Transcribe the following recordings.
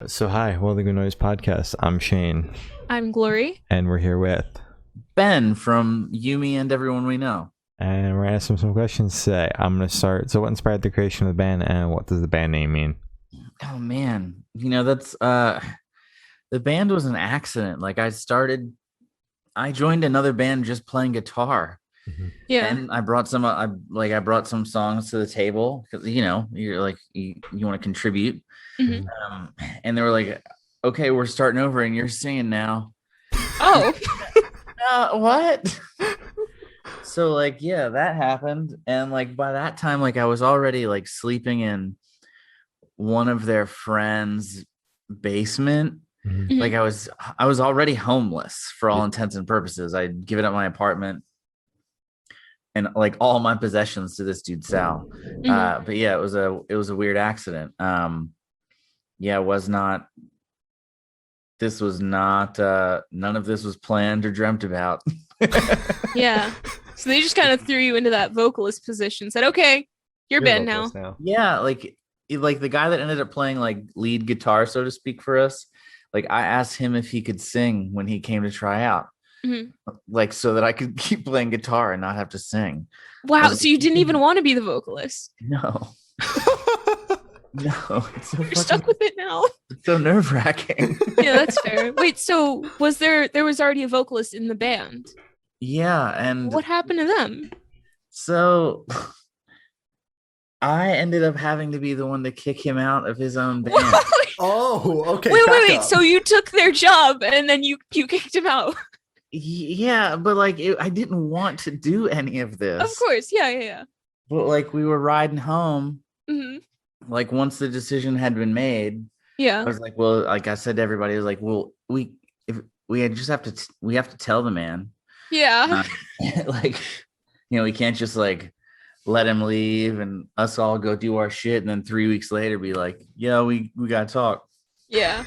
So hi, Holy Good Noise Podcast. I'm Shane, I'm Glory. and we're here with, Ben from Yumi and Everyone We Know. and we're asking some questions today. I'm gonna start. So, what inspired the creation of the band, and what does the band name mean? Oh man, that's the band was an accident. I joined another band just playing guitar, Yeah. and I brought some songs to the table because you're like you want to contribute, Mhm. and they were like, okay, we're starting over, and you're singing now. Oh, What? So yeah, that happened, and by that time, I was already sleeping in one of their friends' basement. Mhm. Like I was already homeless for all intents and purposes. I'd given up my apartment and all my possessions to this dude Sal. But yeah, it was a weird accident. Yeah, it was not. This was not. None of this was planned or dreamt about. yeah. So they just kind of threw you into that vocalist position. Said, "Okay, you're band now." Yeah, the guy that ended up playing lead guitar, so to speak, for us. I asked him if he could sing when he came to try out, Mhm. so that I could keep playing guitar and not have to sing. Wow. So you didn't even want to be the vocalist. No, no, You're stuck with it now. it's so nerve wracking. Yeah, that's fair. Wait, so there was already a vocalist in the band? Yeah, and What happened to them? so I ended up having to be the one to kick him out of his own band. Oh, okay. Wait. So you took their job and then you kicked him out? Yeah, but I didn't want to do any of this. Of course. Yeah. But we were riding home. Hmm. Once the decision had been made, I Yeah. was like, well, I said to everybody, I was like, well, we just have to we have to tell the man, Yeah. we can't just let him leave and us all go do our shit, and then 3 weeks later be like, yeah, we gotta talk. Yeah.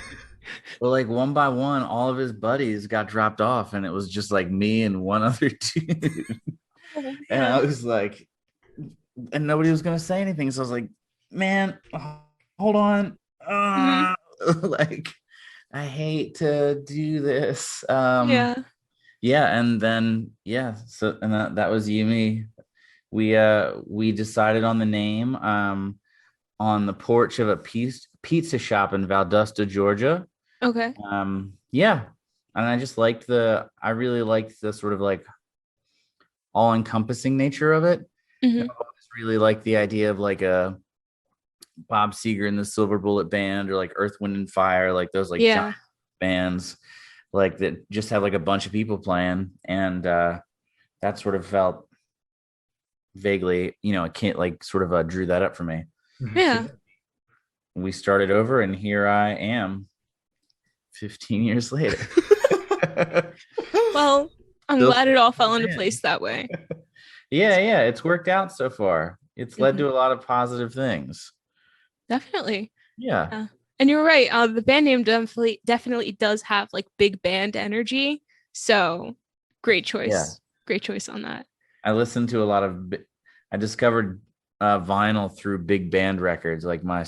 Well, one by one, all of his buddies got dropped off, and it was just me and one other dude. Oh, And I was like, and nobody was gonna say anything. So I was like, man, hold on. I hate to do this. Yeah. Yeah, and then so and that was Yumi. We decided on the name on the porch of a pizza shop in Valdosta, Georgia. Okay. Yeah, and I really liked the sort of all-encompassing nature of it. Hmm. I always really like the idea of a Bob Seger and the Silver Bullet Band, or Earth, Wind and Fire, those Yeah. giant bands that just have a bunch of people playing, and that sort of felt vaguely, it can't sort of drew that up for me. Yeah. We started over, and here I am 15 years later. Well, I'm Still- glad it all fell into place that way. yeah, it's worked out so far. It's led to a lot of positive things. Definitely. Yeah. And you're right. The band name definitely does have big band energy. So great choice. Yeah. Great choice on that. I listened to a lot of. I discovered vinyl through big band records. My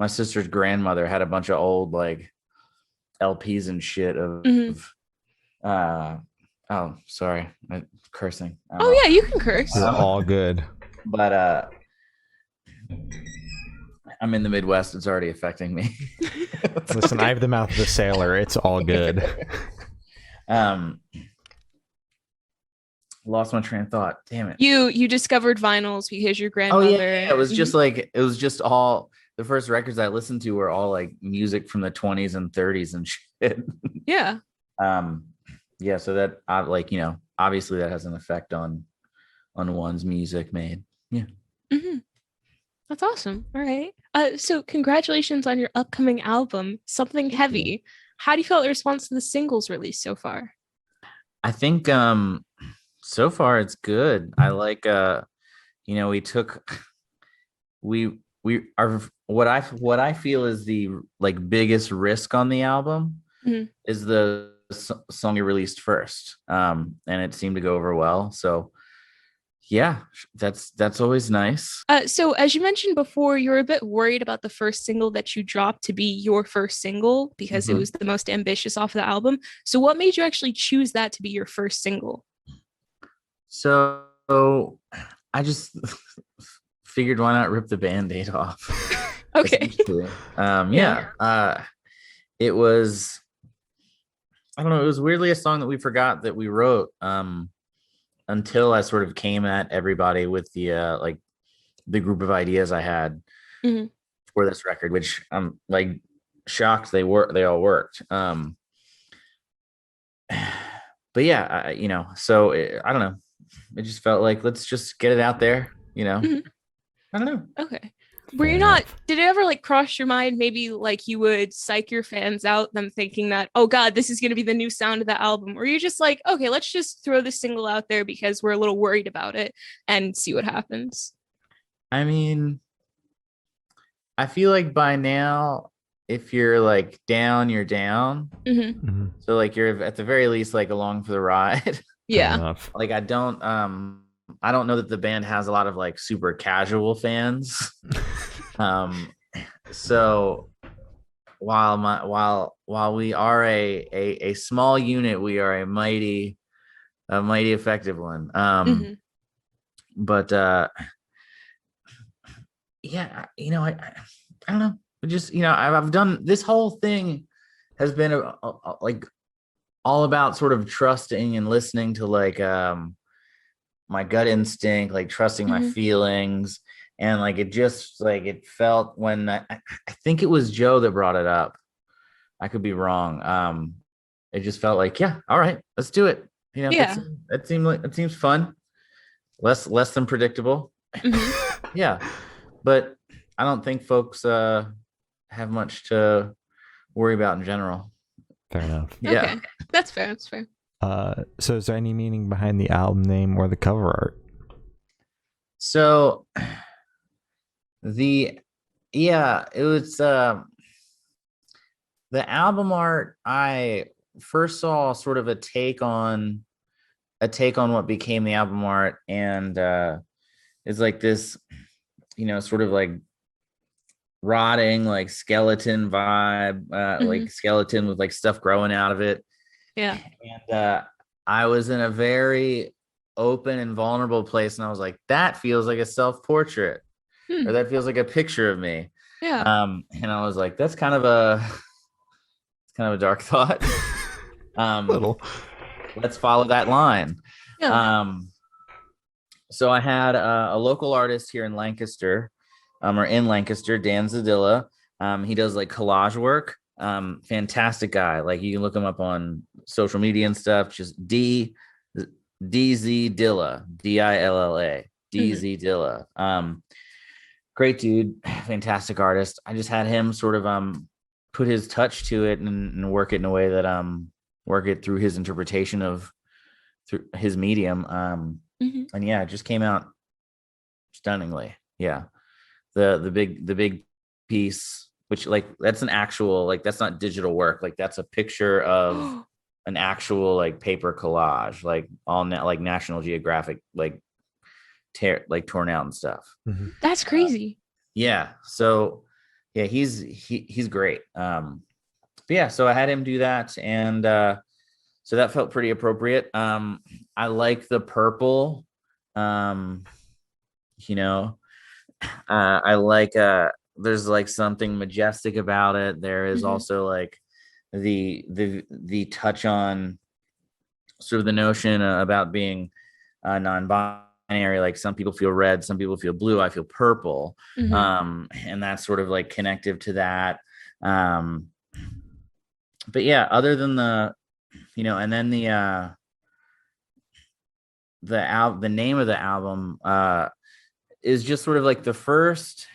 sister's grandmother had a bunch of old LPs and shit of. Mhm. Oh, sorry, I'm cursing. Oh yeah, you can curse. It's all good. But I'm in the Midwest. It's already affecting me. Listen, I have the mouth of a sailor. It's all good. Lost my train of thought. Damn it. You discovered vinyls because your Oh grandmother. yeah. It was just all the first records I listened to were all music from the 20s and 30s and shit. Yeah. Yeah, so that obviously that has an effect on one's music made. Yeah. Hmm. That's awesome. All right. So congratulations on your upcoming album, Something Heavy. How do you feel the response to the singles released so far? I think so far it's good. I we are what I feel is the biggest risk on the album Mhm. is the song you released first. And it seemed to go over well. So Yeah, that's always nice. So as you mentioned before, you're a bit worried about the first single that you dropped to be your first single because it Mhm. was the most ambitious off the album. So what made you actually choose that to be your first single? So I just figured why not rip the band-aid off. Okay. Essentially. Yeah. Yeah. It was, I don't know, it was weirdly a song that we forgot that we wrote until I sort of came at everybody with the like the group of ideas I had Mhm. for this record, which I'm like shocked they all worked. But yeah, so I don't know. It just felt like let's just get it out there, Mhm. I don't know. Okay. Were Fair you not, enough. did it ever like cross your mind? Maybe like you would psych your fans out, them thinking that, oh God, this is going to be the new sound of the album. Or you just like, okay, let's just throw this single out there because we're a little worried about it and see what happens. I mean, I feel like by now, if you're like down, you're down. Hmm. Mhm. So like you're at the very least like along for the ride. Fair Yeah. enough. Like I don't know that the band has a lot of like super casual fans. Um so while we are a small unit, we are a mighty effective one. Hmm. But yeah, I don't know. Just I've done this whole thing has been like all about sort of trusting and listening to like my gut instinct, like trusting my Hmm. feelings. And like it just like it felt when I think it was Joe that brought it up. I could be wrong. It just felt like, yeah, all right, let's do it. Yeah. That seems fun. Less than predictable. Hmm. Yeah. But I don't think folks have much to worry about in general. Fair enough. Yeah. Okay. That's fair. That's fair. So is there any meaning behind the album name or the cover art? So the yeah, it was the album art. I first saw sort of a take on what became the album art, and it's like this, sort of like rotting like skeleton vibe, like skeleton with like stuff growing out of it. Yeah. And I was in a very open and vulnerable place, and I was like, that feels like a self-portrait, Hmm. or that feels like a picture of me. Yeah. And I was like, that's it's kind of a dark thought. Little. Let's follow that line. Yeah. So I had a local artist here in Lancaster, or in Lancaster, Dan Zadilla. He does like collage work. Fantastic guy. Like you can look him up on social media and stuff. Just DZ Dilla, Dilla, DZ Dilla. Great dude, fantastic artist. I just had him sort of put his touch to it and work it in a way that work it through his interpretation of through his medium. Hmm. And yeah, it just came out stunningly. Yeah. The big piece, which like that's an actual, like that's not digital work, like that's a picture of an actual like paper collage, like all like National Geographic, like torn out and stuff. Mhm. That's crazy. Yeah, so yeah, he's great. But yeah, so I had him do that, and so that felt pretty appropriate. I like the purple. You know, I like there's like something majestic about it. There is Mhm. also like the touch on sort of the notion about being non-binary. Like some people feel red, some people feel blue. I feel purple, Mhm. and that's sort of like connective to that. But yeah, other than and then the name of the album is just sort of like the first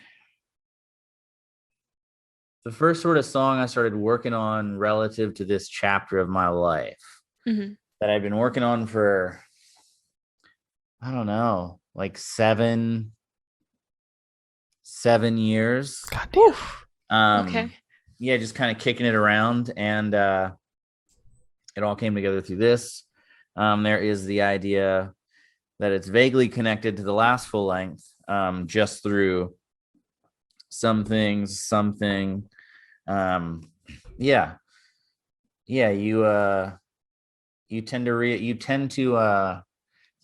sort of song I started working on relative to this chapter of my life Mhm. that I've been working on for, I don't know, like 7 years. God damn. Okay. Yeah, just kind of kicking it around, and it all came together through this. There is the idea that it's vaguely connected to the last full length, just through some things, something. Yeah. You tend to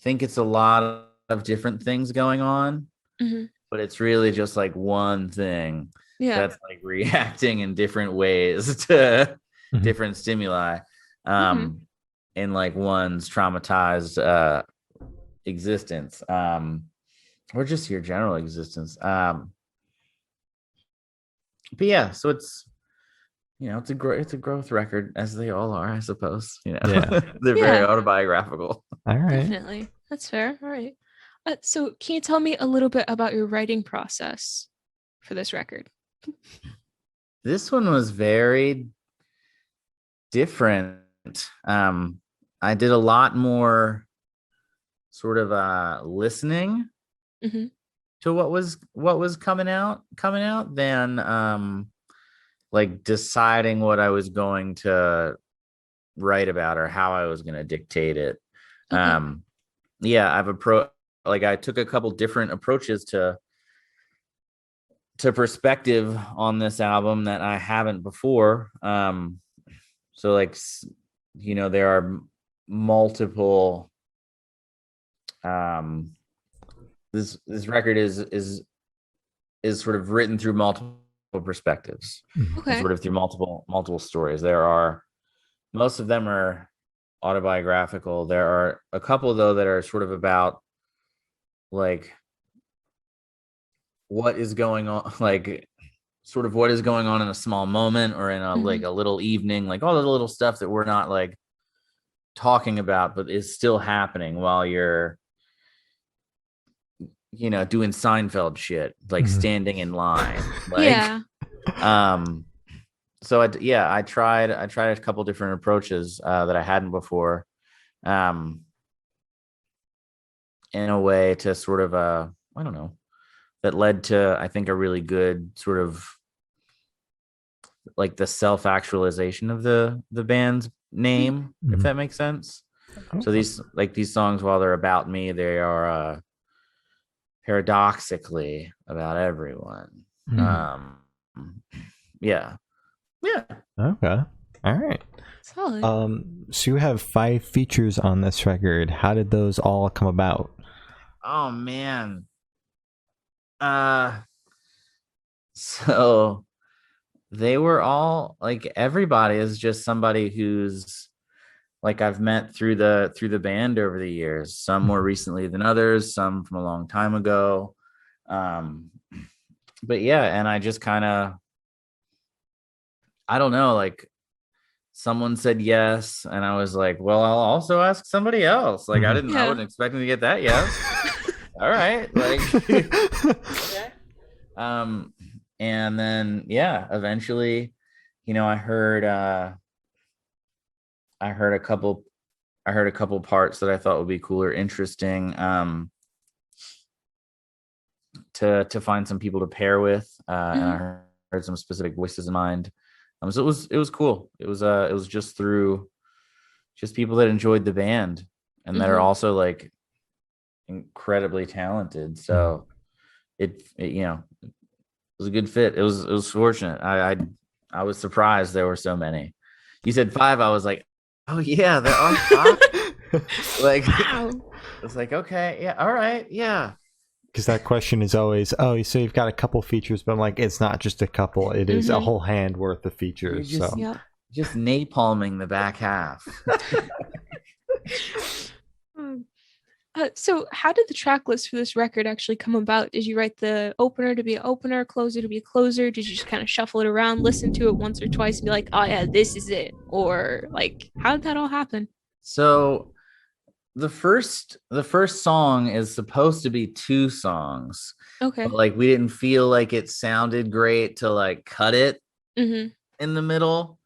think it's a lot of different things going on, but it's really just like one thing that's like reacting in different ways to different stimuli, in like one's traumatized existence, or just your general existence. But yeah, so it's it's a growth record, as they all are, I suppose. They're very autobiographical. All right, definitely, that's fair. All right. So can you tell me a little bit about your writing process for this record? This one was very different. I did a lot more sort of listening to what was coming out than like deciding what I was going to write about or how I was going to dictate it. I took a couple different approaches to perspective on this album that I haven't before. So like, there are multiple, this record is sort of written through multiple perspectives, sort of through multiple stories. Most of them are autobiographical. There are a couple though that are sort of about like what is going on, like sort of what is going on in a small moment or in a like a little evening, like all the little stuff that we're not like talking about, but is still happening while you're doing Seinfeld shit, like standing in line. Like, so I tried a couple different approaches that I hadn't before, in a way to sort of I don't know, that led to, I think, a really good sort of like the self-actualization of the band's name, if that makes sense. So these songs, while they're about me, they are paradoxically about everyone. Yeah. Okay. All right. Solid. So you have 5 features on this record. How did those all come about? Oh man. So they were all like, everybody is just somebody who's like I've met through the band over the years, some more recently than others, some from a long time ago. But yeah, and I just kind of, I don't know, like someone said yes, and I was like, well, I'll also ask somebody else. Like I wasn't expecting to get that yes. All right, like okay. And then eventually, I heard a couple parts that I thought would be cool or interesting, to find some people to pair with, and I heard some specific voices in mind. So it was cool. It was just through people that enjoyed the band and that are also like incredibly talented. So it was a good fit. It was fortunate. I was surprised there were so many. You said 5. I was like, oh yeah, there are 5. Like, wow. It's like, okay, yeah, all right, yeah. Because that question is always, oh, so you've got a couple features, but I'm like, it's not just a couple; it is a whole hand worth of features. Just napalming the back half. So how did the track list for this record actually come about? Did you write the opener to be an opener, closer to be a closer? Did you just kind of shuffle it around, listen to it once or twice, and be like, oh yeah, this is it? Or like, how did that all happen? So the first song is supposed to be 2 songs. Okay. But like we didn't feel like it sounded great to like cut it in the middle.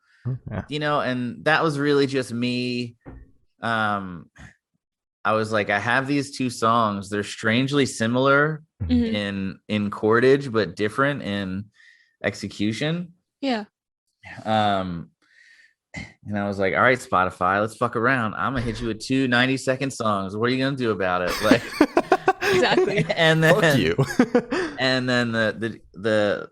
And that was really just me. I was like, I have these 2 songs. They're strangely similar in chordage, but different in execution. Yeah. And I was like, all right, Spotify, let's fuck around. I'm gonna hit you with 2 90-second songs. What are you gonna do about it? Like, Exactly. and then Fuck you. and then the the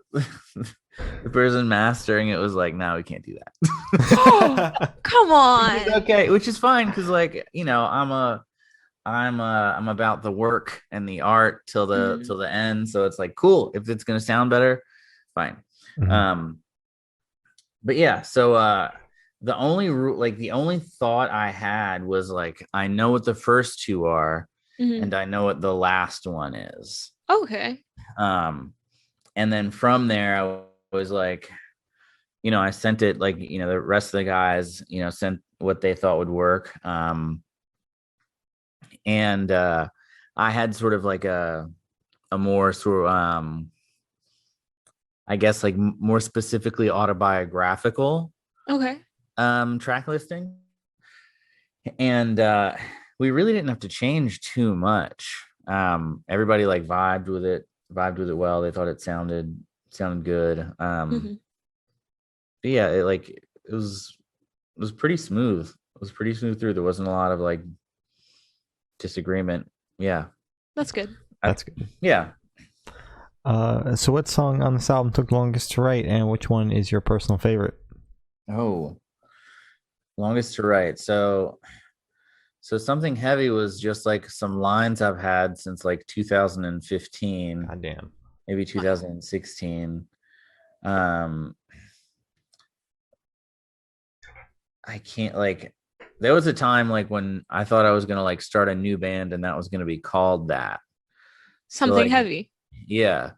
person mastering it was like, no, we can't do that. Come on. Okay, which is fine because, like, you know, I'm about the work and the art till the end. So it's like, cool. If it's gonna sound better, fine. Mhm. But yeah, so the only thought I had was like, I know what the first two are, Mhm. and I know what the last one is. Okay. And then from there, I was like, you know, I sent it, like, you know, the rest of the guys, you know, sent what they thought would work. And I had sort of like a more sort of I guess like more specifically autobiographical Okay. track listing. And we really didn't have to change too much. Everybody like vibed with it well. They thought it sounded good. Mhm. But yeah, it was pretty smooth. It was pretty smooth through. There wasn't a lot of like disagreement. Yeah. That's good. That's good. Yeah. So what song on this album took the longest to write, and which one is your personal favorite? Oh, longest to write. So Something Heavy was just like some lines I've had since like 2015, God damn. maybe 2016. I can't, like, there was a time like when I thought I was gonna like start a new band and that was gonna be called that. So, Something like, heavy. yeah.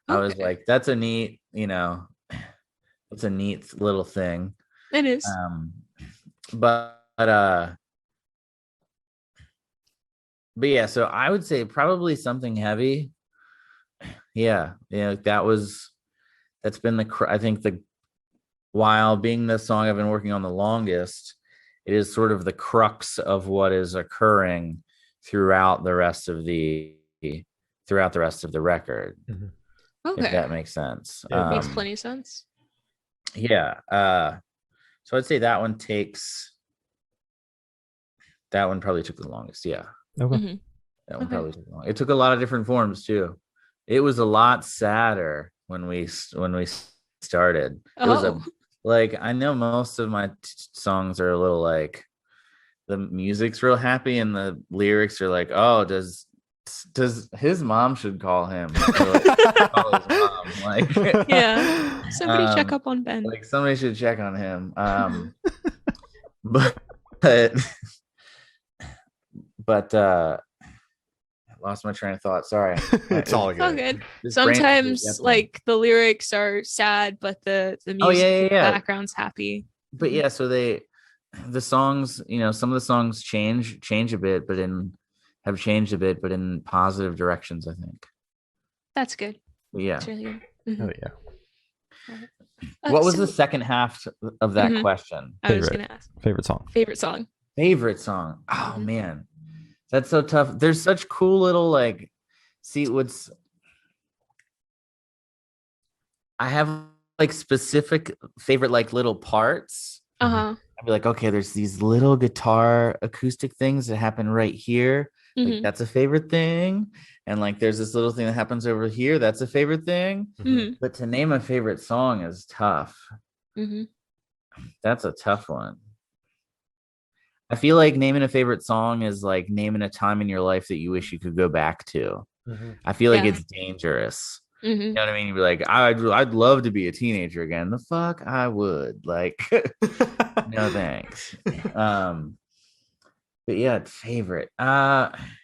I was Okay. like, that's a neat, you know, it's a neat little thing. It is. But yeah, so I would say probably Something Heavy. Yeah, that's been I think while being the song I've been working on the longest, it is sort of the crux of what is occurring throughout the rest of the record. Mhm. Okay. If that makes sense. Yeah, it Makes plenty of sense. Yeah. So I'd say that one probably took the longest. Yeah. Okay. Mhm. That one Okay. probably took long. It took a lot of different forms too. It was a lot sadder when we started. It was Oh. like, I know most of my songs are a little like, the music's real happy and the lyrics are like, oh, does his mom should call him, or like, call his mom, like, Yeah. Somebody check up on Ben. like somebody should check on him. But but I lost my train of thought. Sorry. It's all It's all good. good. This brain is Sometimes definitely- like the lyrics are sad, but the music Oh, yeah, in the yeah. background's happy. But yeah, so the songs, you know, some of the songs change a bit, but have changed a bit, but in positive directions, I think. That's good. But yeah. It's really good. Mhm. Oh yeah. What was so the second half of that Mhm. question? I was favorite? gonna ask Favorite song? favorite song. Favorite song? Oh Mhm. man, that's so tough. There's such cool little, like, see, I have like specific favorite like little parts. Uh-huh. I'd be like, okay, there's these little guitar acoustic things that happen right here. Like, Mhm. that's a favorite thing. And like, there's this little thing that happens over here. That's a favorite thing. Mhm. But to name a favorite song is tough. Mhm. That's a tough one. I feel like naming a favorite song is like naming a time in your life that you wish you could go back to. I feel like Yeah. it's dangerous. You Mhm. know what I mean? You'd be like, I'd love to be a teenager again. The fuck I would. Like, no thanks. But yeah, favorite.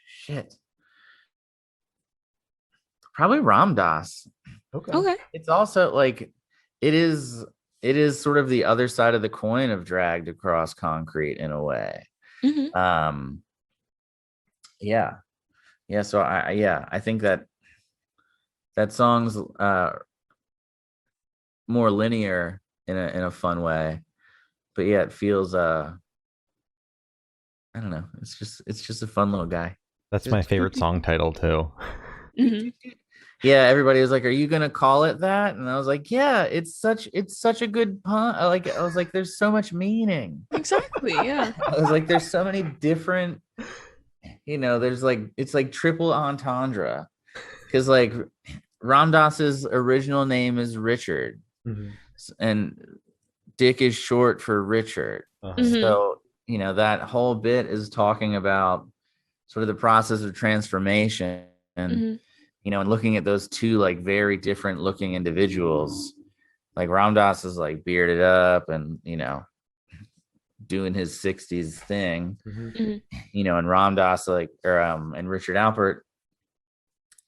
Shit. Probably Ram Dass. Okay. Okay. It's also like, it is sort of the other side of the coin of Dragged Across Concrete in a way. Mhm. Yeah. So I think that song's more linear in a fun way, but yeah, it feels I don't know. It's just a fun little guy. That's my favorite song title too. Mhm. yeah, everybody was like, "Are you gonna call it that?" And I was like, "Yeah, it's such a good pun." I was like, "There's so much meaning." Exactly. Yeah. I was like, "There's so many different, there's like it's like triple entendre because like Ram Dass's original name is Richard, Mhm. and Dick is short for Richard. Uh-huh. Mhm. So that whole bit is talking about sort of the process of transformation and Mhm. and looking at those two like very different looking individuals. Like Ram Dass is like bearded up and doing his 60s thing, Mhm. Mhm. and Ram Dass and Richard Alpert,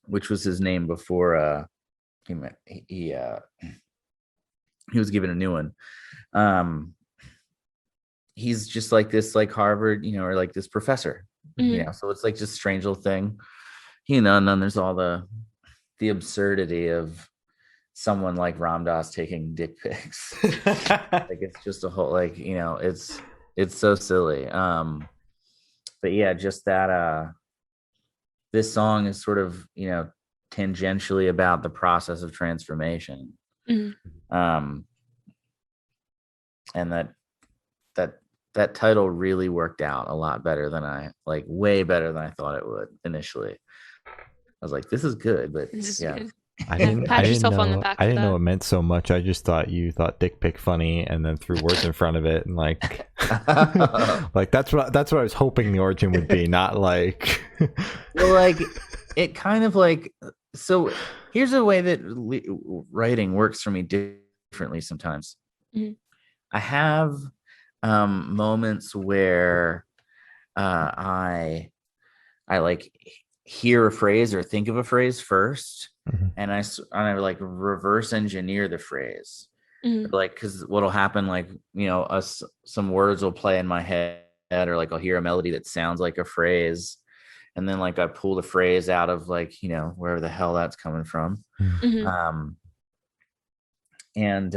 which was his name before he was given a new one. He's just like this like Harvard, or like this professor, Mhm. so it's like just strange little thing, and then there's all the absurdity of someone like Ram Dass taking dick pics. Like it's just a whole like it's so silly. But yeah, just that this song is sort of tangentially about the process of transformation. Mhm. um and that that title really worked out a lot better than way better than I thought it would initially. I was like, this is good, but This is yeah. good. I Yeah, didn't. pat I didn't yourself on the know. back I for didn't know that. it meant so much. I just thought you thought dick pic funny, and then threw words in front of it, and like, like that's what I was hoping the origin would be. Not like, Well, like it kind of like, so here's a way that writing works for me differently sometimes. Mhm. I have moments where I like hear a phrase or think of a phrase first, Mhm. and I like reverse engineer the phrase. Mhm. Like, because what'll happen, like some words will play in my head, or like I'll hear a melody that sounds like a phrase, and then like I pull the phrase out of like wherever the hell that's coming from. Mhm. um and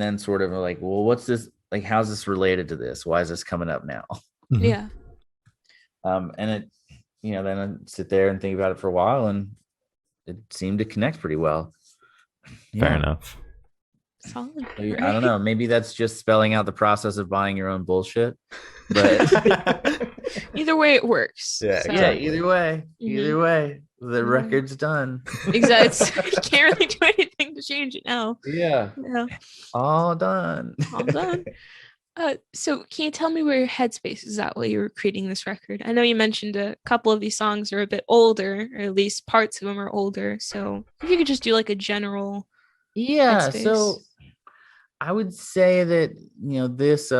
then sort of like, well, what's this, like, how's this related to this, why is this coming up now? Mhm. Yeah. And it then I sit there and think about it for a while, and it seemed to connect pretty well. Fair enough. Solid. So, I don't know, maybe that's just spelling out the process of buying your own bullshit, but Either way, it works. Yeah, So, yeah, exactly. either way, the Mhm. record's done. Exactly. You can't really do anything to change it now. Yeah, Yeah. all done. All done. So can you tell me where your headspace is at while you were creating this record? I know you mentioned a couple of these songs are a bit older, or at least parts of them are older. So if you could just do like a general Yeah, headspace. so I would say that this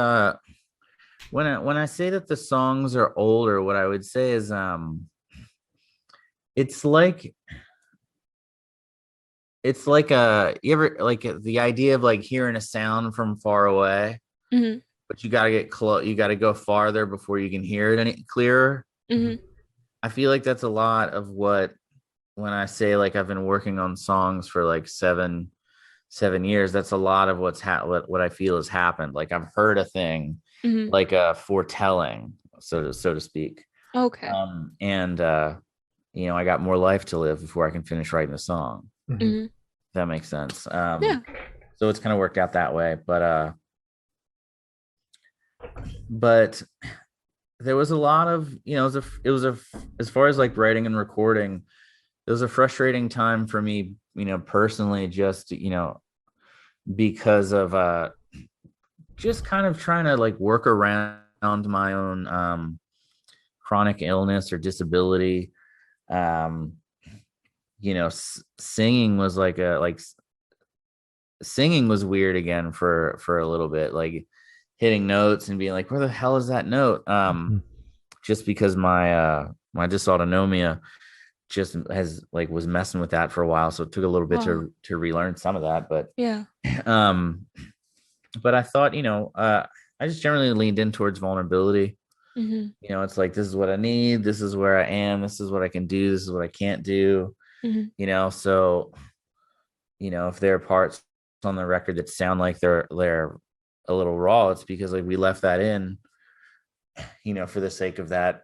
when I say that the songs are older, what I would say is it's like you ever like the idea of like hearing a sound from far away, Mhm. but you got to get close, you got to go farther before you can hear it any clearer. Mhm. I feel like that's a lot of what, when I say like I've been working on songs for like 7 years, that's a lot of what I feel has happened. Like I've heard a thing, Mhm. like a foretelling, so to speak. Okay. And I got more life to live before I can finish writing a song. Mhm. If that makes sense. Yeah. So it's kind of worked out that way, but there was a lot of it was a as far as like writing and recording, it was a frustrating time for me, personally, just because of just kind of trying to like work around my own chronic illness or disability. Singing was singing was weird again for a little bit, like hitting notes and being like, where the hell is that note? Just because my dysautonomia just was messing with that for a while, so it took a little bit Wow. to relearn some of that. But Yeah. but I thought, I just generally leaned in towards vulnerability. Mhm. It's like, this is what I need, this is where I am, this is what I can do, this is what I can't do. Mhm. So if there are parts on the record that sound like they're a little raw, it's because like we left that in, for the sake of that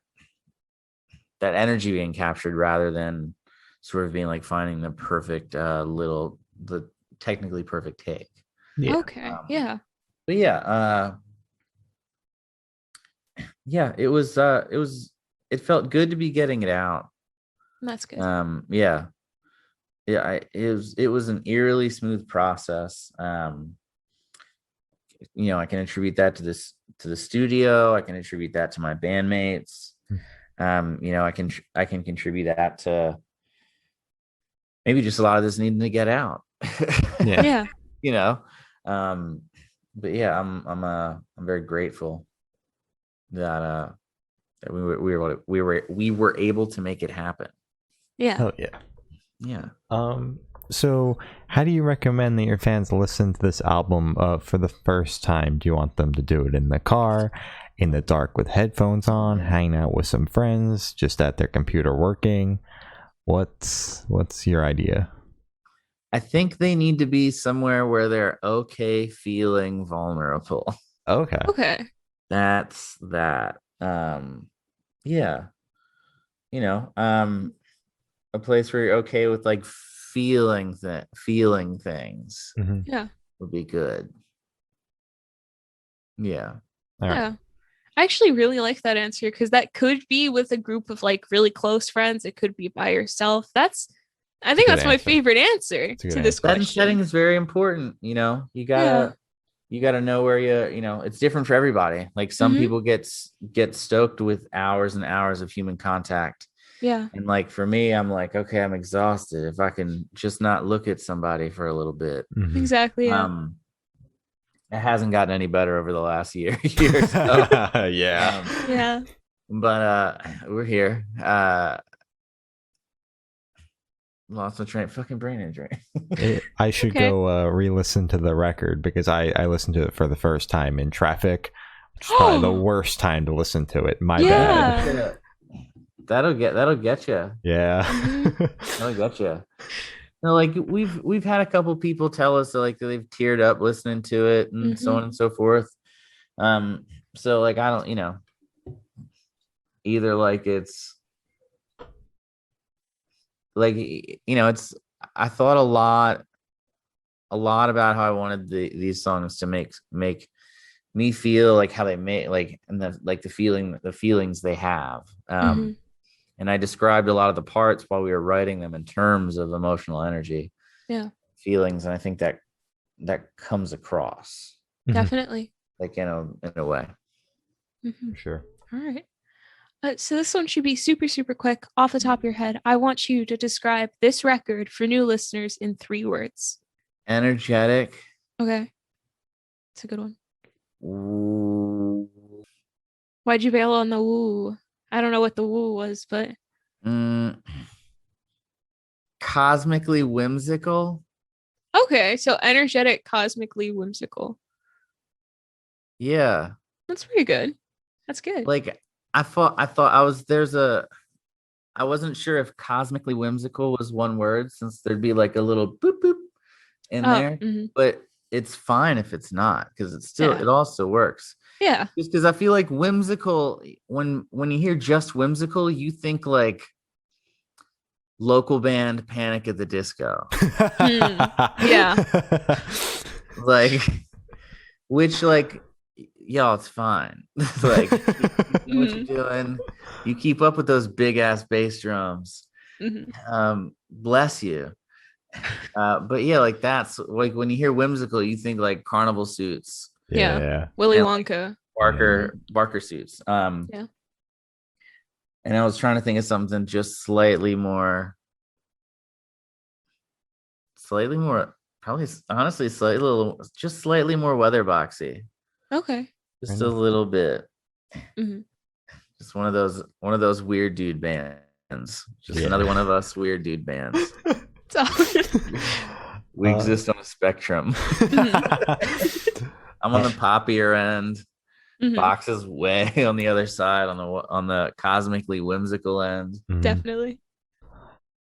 energy being captured, rather than sort of being like finding the perfect the technically perfect take. Yeah. Okay. Yeah. But yeah, it felt good to be getting it out. That's good. Yeah. It was an eerily smooth process. I can attribute that to the studio. I can attribute that to my bandmates. I can contribute that to maybe just a lot of this needing to get out. Yeah. Yeah. you know. But yeah, I'm very grateful that that we were able to make it happen. Yeah. Oh yeah. Yeah. So how do you recommend that your fans listen to this album for the first time? Do you want them to do it in the car, in the dark with headphones on, hanging out with some friends, just at their computer working? What's your idea? I think they need to be somewhere where they're okay feeling vulnerable. Okay. Okay. That's that. Yeah. A place where you're okay with like feeling things Mm-hmm. Yeah. would be good. Yeah. All right. Yeah. I actually really like that answer because that could be with a group of like really close friends. It could be by yourself. I think Good that's my answer. favorite answer It's a good to this answer. That question. setting is very important. You gotta know where it's different for everybody. Like some Mhm. people get stoked with hours and hours of human contact. Yeah. And like for me, I'm like, okay, I'm exhausted. If I can just not look at somebody for a little bit. Mhm. Exactly. Yeah. It hasn't gotten any better over the last year or so. Yeah. Yeah. But we're here. Lost my fucking brain injury. I should Okay. go re-listen to the record because I listened to it for the first time in traffic, which is probably the worst time to listen to it. My Yeah. bad. That'll get you. Yeah. That'll get you. No, like we've had a couple people tell us that like they've teared up listening to it and so on and so forth. So like I don't, either like it's like it's I thought a lot about how I wanted these songs to make me feel like how they make like and the feelings they have. And I described a lot of the parts while we were writing them in terms of emotional energy, feelings, and I think that comes across Definitely. like in a way. Sure. All right. So this one should be super, super quick off the top of your head. I want you to describe this record for new listeners in 3 words. Energetic. Okay. It's a good one. Ooh. Why'd you bail on the woo? I don't know what the woo was, but Cosmically whimsical. okay. So energetic, cosmically whimsical. Yeah. That's pretty good. That's good. Like I wasn't sure if cosmically whimsical was one word since there'd be like a little boop boop in there, but it's fine if it's not because it also works. Yeah. Just because I feel like whimsical, when you hear just whimsical, you think like local band Panic at the Disco. Yeah. Like, which like, y'all, it's fine. Like, you know what you're doing. You keep up with those big ass bass drums. Bless you. But yeah, like that's like when you hear whimsical, you think like carnival suits. Yeah. Willy Wonka. Barker suits. And I was trying to think of something just slightly more, probably honestly slightly more weather boxy. Okay. Just a little bit. Just one of those weird dude bands. Just another one of us weird dude bands. We exist on a spectrum. I'm on the poppier end. Box is way on the other side, on the cosmically whimsical end. Definitely.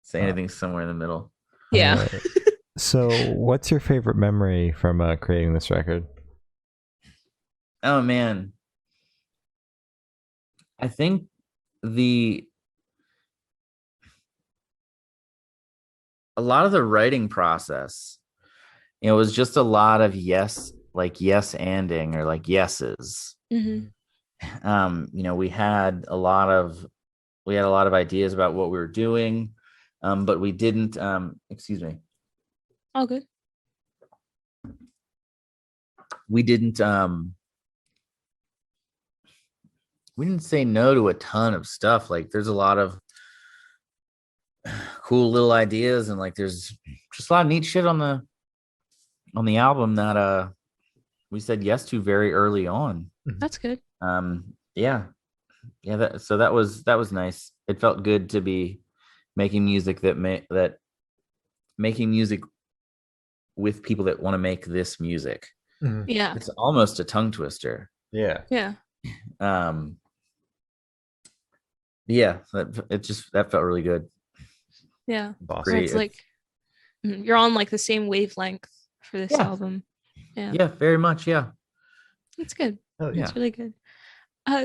Say anything somewhere in the middle. Yeah. So, what's your favorite memory from creating this record? Oh man, I think a lot of the writing process, was just a lot of yes, like yes anding or like yeses. Mm-hmm. We had a lot of ideas about what we were doing, but we didn't. Excuse me. All good. We didn't. We didn't say no to a ton of stuff. Like, there's a lot of cool little ideas, and like there's just a lot of neat shit on the album that we said yes to very early on. That's good. Yeah, that was nice. It felt good to be making music that making music with people that want to make this music. Yeah. It's almost a tongue twister. Yeah. Yeah. Yeah, that felt really good. Yeah. Awesome. So it's like you're on like the same wavelength for this Yeah. album. Yeah. Yeah, very much. Yeah. That's good. Oh, yeah. It's really good.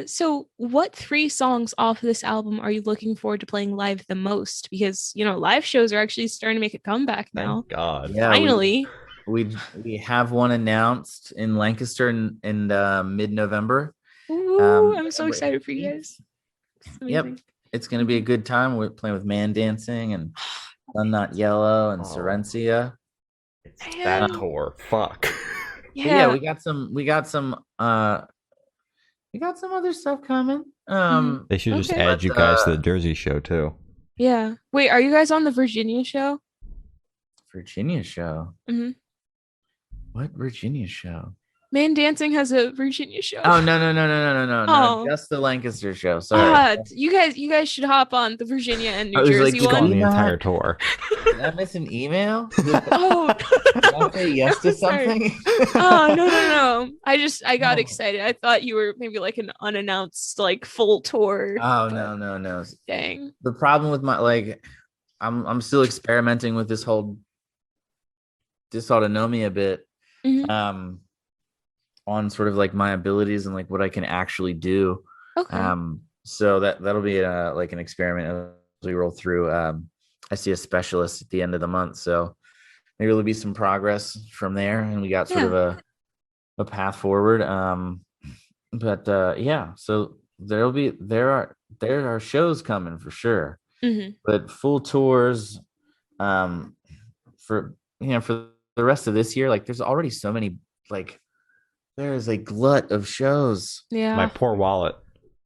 So what 3 songs off of this album are you looking forward to playing live the most? Because, live shows are actually starting to make a comeback now. Thank God. Yeah, Finally. we have one announced in Lancaster in mid-November. Ooh, I'm so excited for you guys. It's Yep, amazing. it's gonna be a good time. We're playing with Man Dancing and Sun Not Yellow and Oh. Serencia. That Man. tour. Fuck. Yeah, we got some other stuff coming. They should just Okay. add you guys to the Jersey show too. Yeah. Wait, are you guys on the Virginia show? Virginia show. Mhm. What Virginia show? Man Dancing has a Virginia show. Oh no! Oh. Just the Lancaster show. Sorry, You guys should hop on the Virginia and New I was like, Jersey you Go on one. the Yeah. entire tour. did I miss an email? Oh. Did I say yes to Sorry. something? Oh, no. I got No. excited. I thought you were maybe like an unannounced like full tour. Oh but no! Dang. The problem with my I'm still experimenting with this whole dysautonomia bit. Mhm. On sort of like my abilities and like what I can actually do. Okay. So that'll be like an experiment as we roll through. I see a specialist at the end of the month, so maybe there'll be some progress from there, and we got sort of a path forward. Yeah, so there are shows coming for sure, Mhm. but full tours for for the rest of this year, like there's already so many, like there is a glut of shows. Yeah. My poor wallet.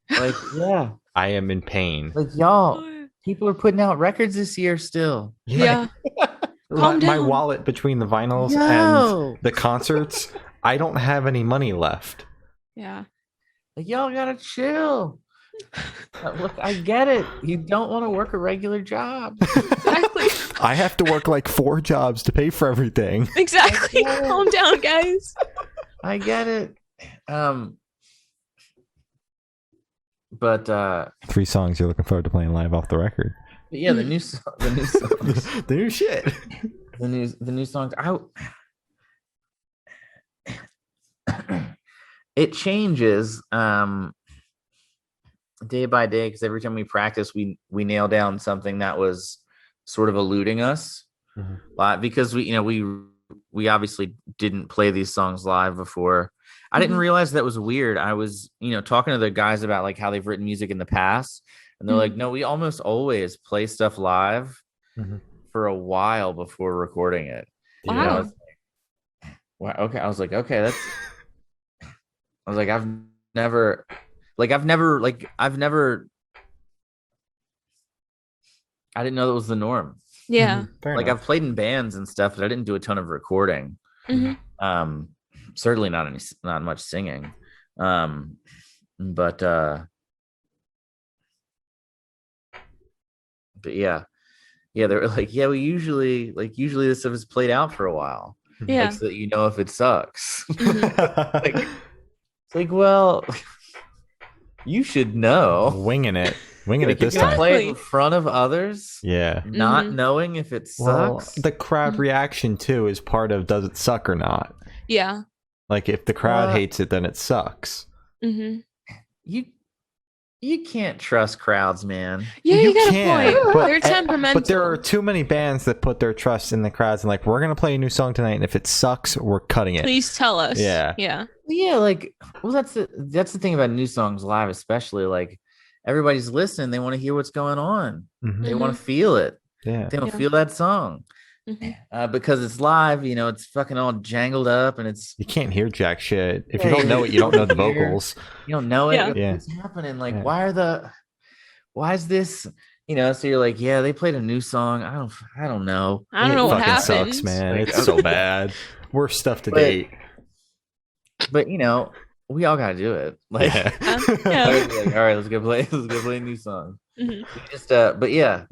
Like, yeah, I am in pain. like y'all, people are putting out records this year still. Yeah. Calm My down. wallet between the vinyls and Yo, the concerts, I don't have any money left. Yeah. like y'all gotta chill. Look, I get it. You don't want to work a regular job. Exactly. I have to work like 4 jobs to pay for everything. Exactly. Yeah. Calm down, guys. I get it. But 3 songs you're looking forward to playing live off the record. yeah, the new songs, The new shit. the new songs. It changes day by day, because every time we practice, we nail down something that was sort of eluding us. Because we obviously didn't play these songs live before. I didn't realize that was weird. I was, talking to the guys about like how they've written music in the past, and they're like, no, we almost always play stuff live for a while before recording it. Wow. It's like, wow, okay. I was like, okay, that's. I was like, I've never. I didn't know that was the norm. Yeah. Fair Like enough. I've played in bands and stuff, but I didn't do a ton of recording. Mhm. Certainly not much singing. But yeah, they were like, yeah, we usually this stuff is played out for a while, Yeah. like, so that if it sucks. Mhm. It's like, well, you should know. Winging it Like, this you're gonna time. play it in Exactly. front of others, Yeah. not Mhm. knowing if it Well, sucks. the crowd reaction too is part of does it suck or not. Yeah. Like if the crowd Uh, hates it, then it sucks. Mm-hmm. you you can't trust crowds, man. Yeah, you got a point. but, They're temperamental. but there are too many bands that put their trust in the crowds and like, we're gonna play a new song tonight, and if it sucks, we're cutting it. Please tell us. Yeah. Yeah. Yeah, like, well, that's the thing about new songs live, especially like everybody's listening. They want to hear what's going on. Mhm. They want to feel it. Yeah. They don't Yeah. feel that song because it's live. You know, it's fucking all jangled up, and it's You can't hear jack shit. If Yeah, you don't know it, you don't know the hear- vocals. you don't know it. Yeah. Yeah. What's happening? Like, Yeah. why is this? You know, so you're like, yeah, they played a new song. I don't know. I don't It know what fucking happened. sucks, man. Like, It's so bad. Worst stuff to But- date. But you know, we all gotta do it. Like, Yeah. Yeah. like, all right, let's go play a new song. Mhm. Just but yeah,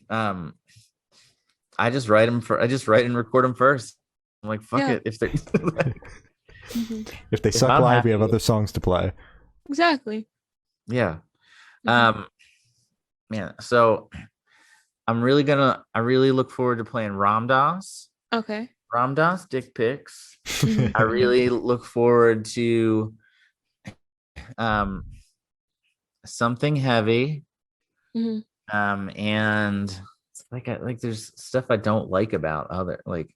I just write and record them first. I'm like, fuck Yeah. it. If they Mhm. If they If suck I'm live, we have happy- other songs to play. Exactly. yeah. Mhm. Man, so I really look forward to playing Ramdas Okay. Dick Pics. Mhm. I really look forward to something heavy. Mhm. And it's like there's stuff I don't like about other, like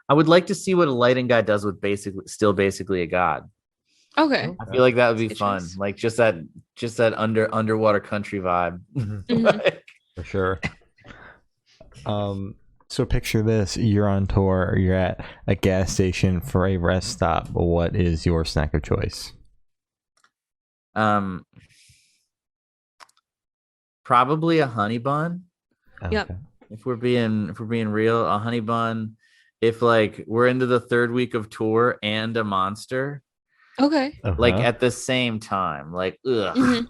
I would like to see what a lighting guy does with basically a god. Okay. I feel like that would be Good fun. choice. Like just that underwater country vibe. Mhm. Mhm. Like, For sure. So picture this: you're on tour, you're at a gas station for a rest stop. What is your snack of choice? probably a honey bun. Yep. Okay. If we're being real, a honey bun. If like we're into the third week of tour and a monster, Okay. like Uh-huh. at the same time, like ugh, Mhm.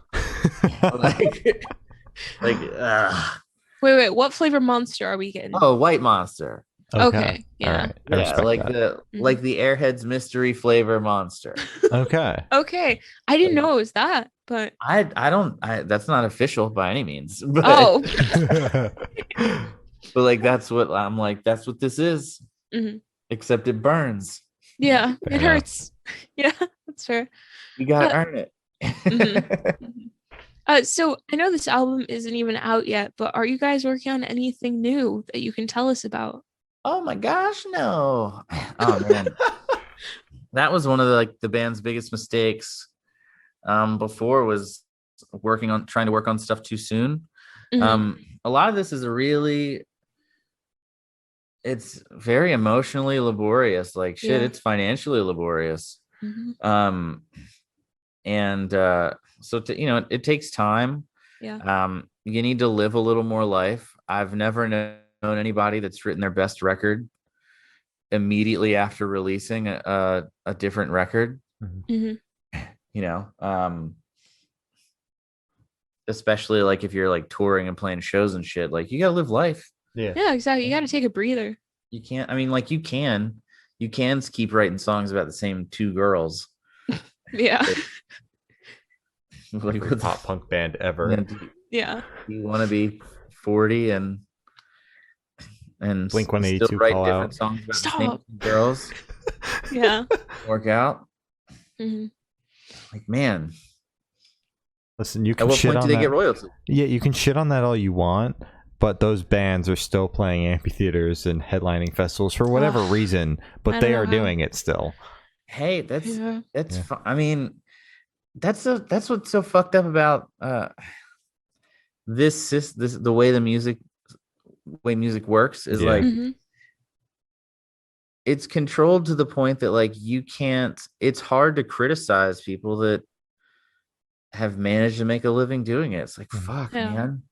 like ugh. Wait. What flavor monster are we getting? Oh, white monster. Okay, yeah. All right. I Yeah, respect like that. the Airheads mystery flavor monster. Okay. Okay. I didn't know it was that, but I don't that's not official by any means. But, oh. but like that's what I'm like, that's what this is. Mhm. Except it burns. Yeah, Fair it enough. hurts. Yeah, that's fair. You gotta Uh, earn it. So I know this album isn't even out yet, but are you guys working on anything new that you can tell us about? Oh my gosh, no. Oh man. That was one of the band's biggest mistakes. Before was trying to work on stuff too soon. Mhm. A lot of this is it's very emotionally laborious. Like shit, Yeah. it's financially laborious. Mhm. And so it takes time. Yeah. You need to live a little more life. I've never known anybody that's written their best record immediately after releasing a different record. Mhm. You know, especially like if you're like touring and playing shows and shit, like you gotta live life. Yeah, exactly. You got to take a breather. You can't, I mean, like you can keep writing songs about the same two girls. Yeah. Like, Every what the pop punk band ever. And do Yeah. you want to be 40 and Blink still 182 write call different out. songs about the Stop. same two girls? Yeah. Work out. Mhm. Like, man, Listen, you at can what shit point on do they that. get royalties? Yeah, you can shit on that all you want, but those bands are still playing amphitheaters and headlining festivals for whatever Ugh, reason, I but don't they know are how. doing it still. Hey, that's Yeah. that's Yeah. I mean, that's what's so fucked up about this the way music works is Yeah. like Mhm. it's controlled to the point that like it's hard to criticize people that have managed to make a living doing it. It's like, Mhm. fuck, Yeah. man.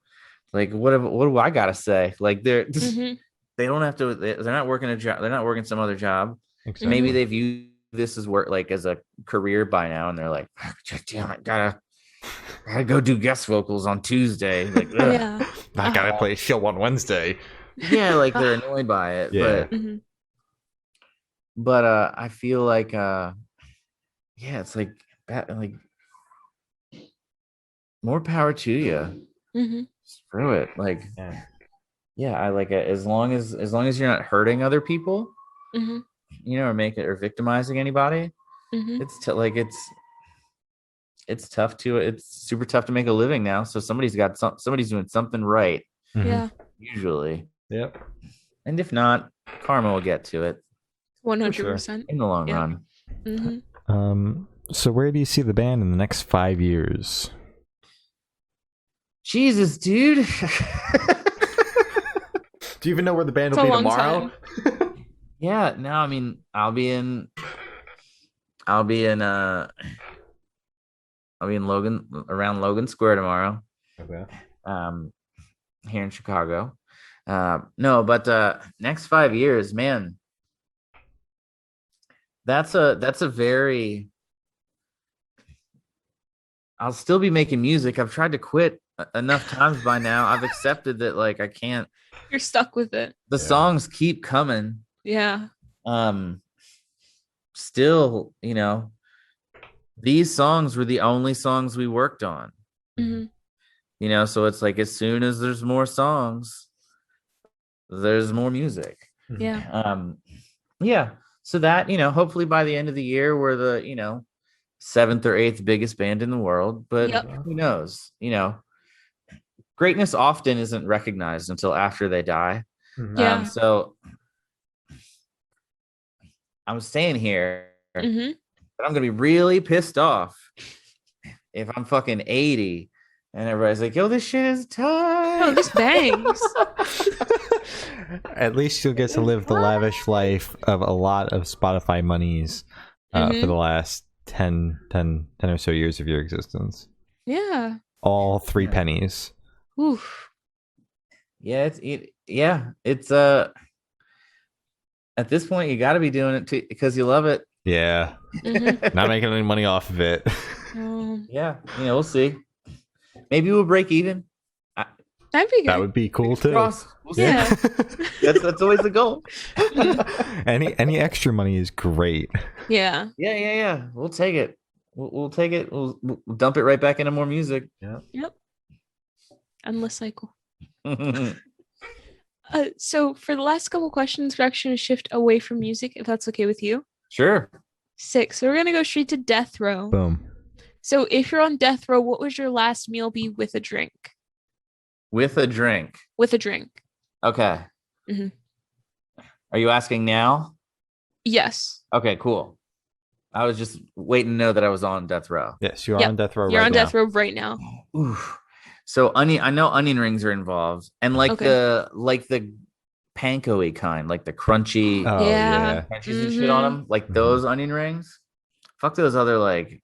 Like what do I gotta say? Like Mhm. they don't have to, they're not working a job, they're not working some other job. Exactly. Maybe they view this as work, like as a career by now, and they're like, damn it, gotta go do guest vocals on Tuesday. Like, ugh. Yeah. I gotta play a show on Wednesday. Yeah, like they're annoyed by it. Yeah. Mhm. But I feel like yeah, it's like more power to you. Mhm. Screw it. Like, Yeah. yeah, I like it as long as you're not hurting other people, Mhm. or victimizing anybody. Mhm. It's it's tough to it's super tough to make a living now. So somebody's doing something right Mhm. Yeah. usually, Yep. and if not, karma will get to it 100%. in the long Yeah. run. So where do you see the band in the next 5 years? Jesus, dude. Do you even know where the band It's will a be long tomorrow? Yeah, no, I mean, I'll be in Logan, around Logan Square tomorrow. Okay. Here in Chicago. No, but next 5 years, man. That's a very I'll still be making music. I've tried to quit enough times by now. I've accepted that like I can't. You're stuck with it. The songs keep coming. Yeah. Still, these songs were the only songs we worked on. hmm So it's like as soon as there's more songs, there's more music. Yeah. Yeah. So that, hopefully by the end of the year, we're the, seventh or eighth biggest band in the world. But Yep. who knows? Greatness often isn't recognized until after they die. Yeah. So I'm staying here, but hmm I'm gonna be really pissed off if I'm fucking 80 and everybody's like, yo, this shit is tight. Oh, this bangs. At least you'll get to live the lavish life of a lot of Spotify monies for the last 10 or so years of your existence. Yeah. All 3 pennies. Oof. Yeah, it's at this point you got to be doing it because you love it. Yeah. Mhm. Not making any money off of it. Yeah, we'll see. Maybe we'll break even. That'd be good. That would be cool too. Cross. We'll see. Yeah. That's always the goal. Any extra money is great. Yeah. Yeah. We'll take it. We'll take it. We'll dump it right back into more music. Yep. Endless cycle. So for the last couple questions, we're actually going to shift away from music, if that's okay with you. Sure. 6. So we're going to go straight to death row. Boom. So if you're on death row, what would your last meal be with a drink? With a drink. With a drink. Okay. Mhm. Are you asking now? Yes. Okay, cool. I was just waiting to know that I was on death row. Yes, you are Yep. on death row You're right on now. death row right now. Oof. So I know onion rings are involved, and like Okay. the panko-y kind, like the crunchy Oh, Yeah. yeah. crunchies and shit on them, like those onion rings. Fuck those other like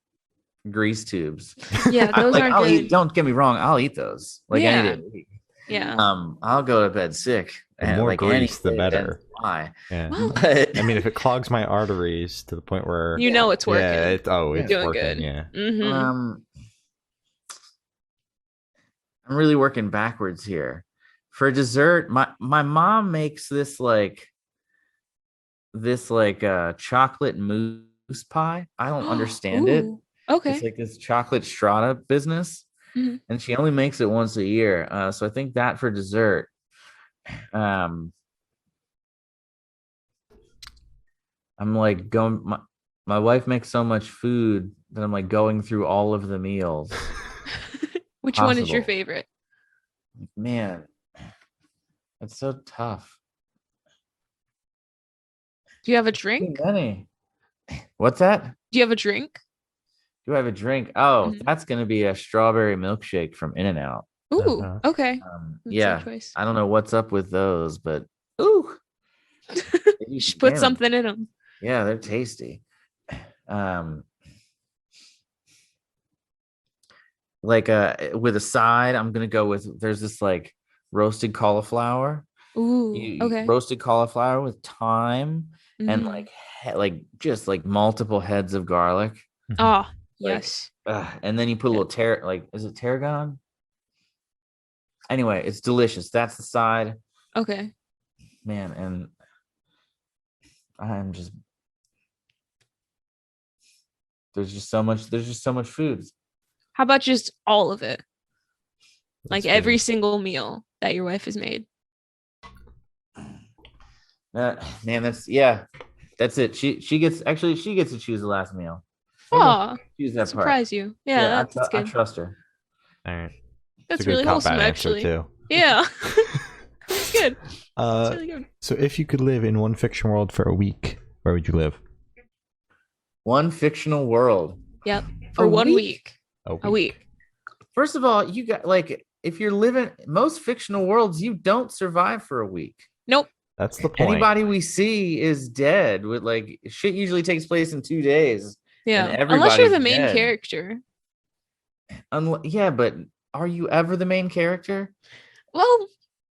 grease tubes. Yeah, those Like aren't I'll good. eat. Don't get me wrong, I'll eat those. Like any day of the week. Yeah. I'll go to bed sick. The and more like grease, the any day, better. that's why. Yeah. Well, But I mean, if it clogs my arteries to the point where you know it's working. yeah, it's Doing working. good. Yeah. Mm-hmm. I'm really working backwards here. For dessert, my mom makes this chocolate mousse pie. I don't understand it. Ooh, okay. It's like this chocolate strata business, Mhm. and she only makes it once a year. So I think that for dessert. I'm like going. My wife makes so much food that I'm like going through all of the meals. Which one is your possible. favorite? Man, it's so tough. Do you have a Too drink? many. What's that? Do you have a drink? Do I have a drink? Oh, Mhm. that's gonna be a strawberry milkshake from In-N-Out. Ooh, Uh-huh. okay. That's a Yeah, choice. I don't know what's up with those, but ooh, You should put damn. something in them. Yeah, they're tasty. With a side, I'm gonna go with there's this like roasted cauliflower. Ooh, You okay. roasted cauliflower with thyme and Mhm. just like multiple heads of garlic. Oh, like- yes. And then you put a little is it tarragon? Anyway, it's delicious. That's the side, Okay. man. And I'm just there's just so much food. How about just all of it? Like That's every good. single meal that your wife has made. Man, that's it. She gets to choose the last meal. Aw, Use that part. surprise you. Yeah, that's I good. trust her. All right. That's It's a good really cop-out wholesome, answer, actually. too. Yeah. That's good. That's Uh, really good. so if you could live in one fiction world for a week, where would you live? One fictional world. Yep. For A 1 week. A week. First of all, you got like if you're living most fictional worlds, you don't survive for a week. Nope. That's the point. Anybody we see is dead. With like shit usually takes place in 2 days. Yeah. And Unless you're the everybody's main dead. character. Yeah, but are you ever the main character? Well,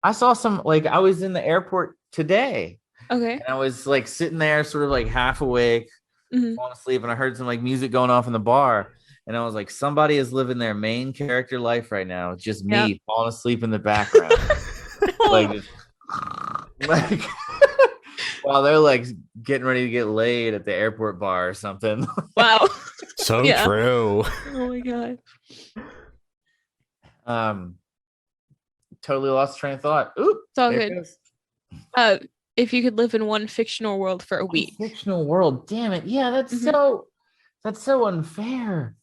I saw some like I was in the airport today okay. and I was like sitting there sort of like half awake, Mhm. falling asleep, and I heard some like music going off in the bar. And I was like, somebody is living their main character life right now. It's just me Yep. falling asleep in the background. like, just, like while they're like getting ready to get laid at the airport bar or something. Wow. So Yeah. true. Oh my god. Totally lost train of thought. Oop, It's all there it good. goes. If you could live in one fictional world for a week. Fictional world. Damn it. Yeah, that's Mhm. that's so unfair.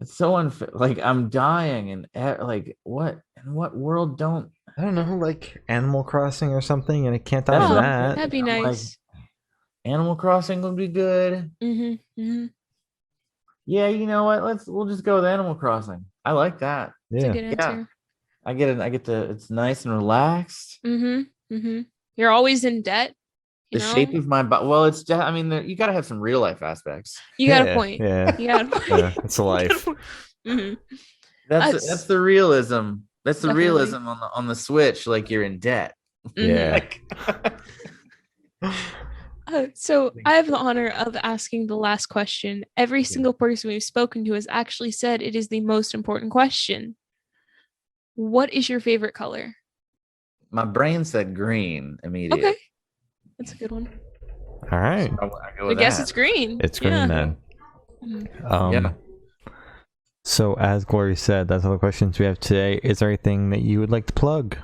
It's so unfair. Like I'm dying and like what in what world don't I don't know, like Animal Crossing or something, and it can't die Oh, for that. that'd be I'm like, nice. Animal Crossing would be good. Mm-hmm. Mm-hmm. Yeah, you know what? We'll just go with Animal Crossing. I like that. That's Yeah. a good answer. I get to it's nice and relaxed. Mm-hmm. Mm-hmm. You're always in debt. You The know? shape of my body. Well, it's I mean, you got to have some real life aspects. You got Yeah, a point. Yeah. You got a point. Yeah, it's a life. Mm-hmm. That's the realism. That's the Definitely. realism on the Switch. Like you're in debt. Yeah. Like, So I have the honor of asking the last question. Every single person we've spoken to has actually said it is the most important question. What is your favorite color? my brain said green immediately. Okay. That's a good one. All right. I go I with guess that. it's green. It's green Yeah. then. Mhm. Yeah. So as Glory said, that's all the questions we have today. Is there anything that you would like to plug?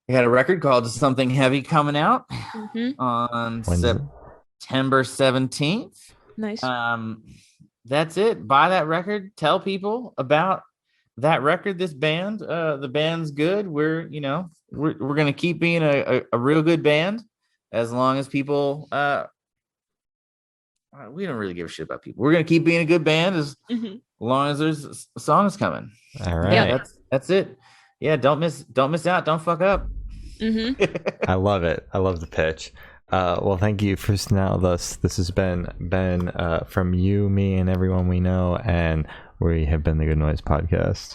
We had a record called Something Heavy coming out Mhm. on When's it? September 17th. Nice. That's it. Buy that record. Tell people about that record, this band. The band's good. We're gonna keep being a real good band as long as people we don't really give a shit about people. We're gonna keep being a good band as Mhm. long as there's songs coming. All right. Yeah. That's it. Yeah, don't miss out. Don't fuck up. Mhm. I love it. I love the pitch. Well, thank you for sitting out with us. This has been Ben from you, me, and everyone we know, and we have been the Good Noise Podcast.